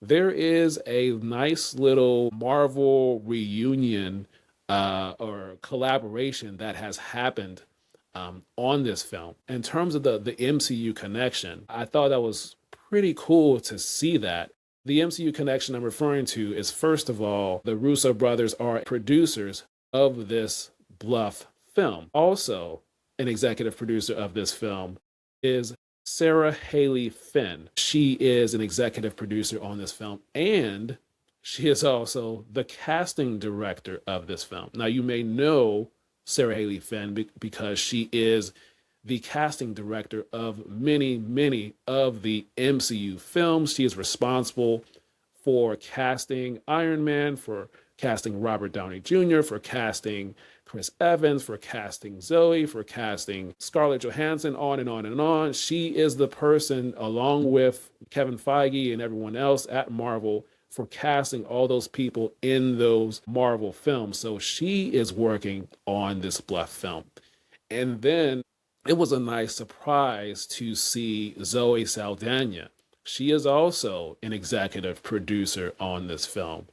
There is a nice little Marvel reunion or collaboration that has happened on this film. In terms of the MCU connection, I thought that was pretty cool to see that. The MCU connection I'm referring to is, first of all, the Russo brothers are producers of this Bluff film. Also, an executive producer of this film is Sarah Haley Finn. She is an executive producer on this film, and she is also the casting director of this film. Now, you may know Sarah Haley Finn because she is the casting director of many of the MCU films. She is responsible for casting Iron Man, for casting Robert Downey Jr., for casting Chris Evans, for casting Zoe, for casting Scarlett Johansson, on and on and on. She is the person, along with Kevin Feige and everyone else at Marvel, for casting all those people in those Marvel films. So she is working on this Bluff film. And then it was a nice surprise to see Zoe Saldaña. She is also an executive producer on this film.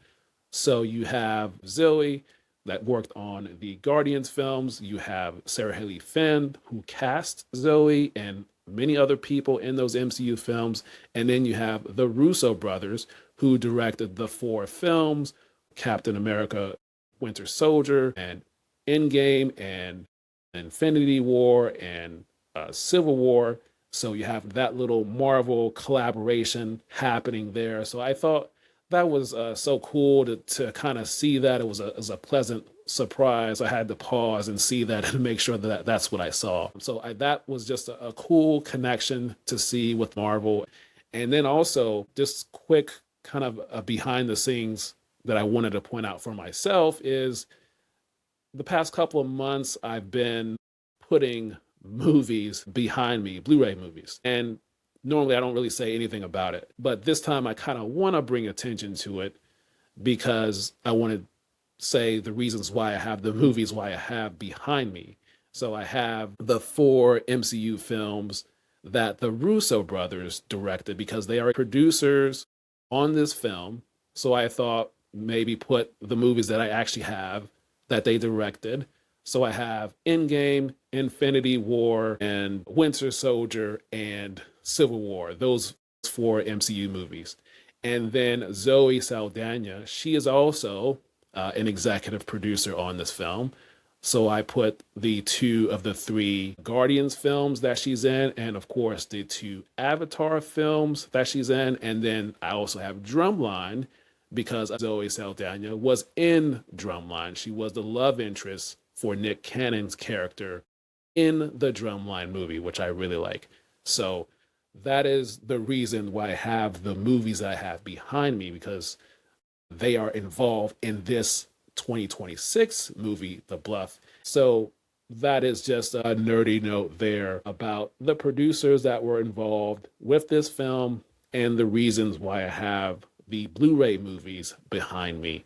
So you have Zoe that worked on the Guardians films. You have Sarah Haley Finn, who cast Zoe and many other people in those MCU films. And then you have the Russo brothers, who directed the 4 films, Captain America, Winter Soldier, and Endgame, and Infinity War, and Civil War. So you have that little Marvel collaboration happening there. So I thought that was so cool to kind of see that. It was a pleasant surprise. I had to pause and see that and make sure that that's what I saw. So that was just a cool connection to see with Marvel. And then also, just quick kind of a behind the scenes that I wanted to point out for myself is the past couple of months, I've been putting movies behind me, Blu-ray movies. And normally I don't really say anything about it, but this time I kind of want to bring attention to it because I want to say the reasons why I have the movies, why I have behind me. So I have the 4 MCU films that the Russo brothers directed because they are producers on this film. So I thought maybe put the movies that I actually have that they directed. So I have Endgame, Infinity War, and Winter Soldier, and Civil War, those 4 MCU movies. And then Zoe Saldaña, she is also an executive producer on this film. So I put the 2 of the 3 Guardians films that she's in, and of course the 2 Avatar films that she's in. And then I also have Drumline because Zoe Saldaña was in Drumline. She was the love interest for Nick Cannon's character in the Drumline movie, which I really like. So that is the reason why I have the movies that I have behind me, because they are involved in this 2026 movie, The Bluff. So that is just a nerdy note there about the producers that were involved with this film and the reasons why I have the Blu-ray movies behind me.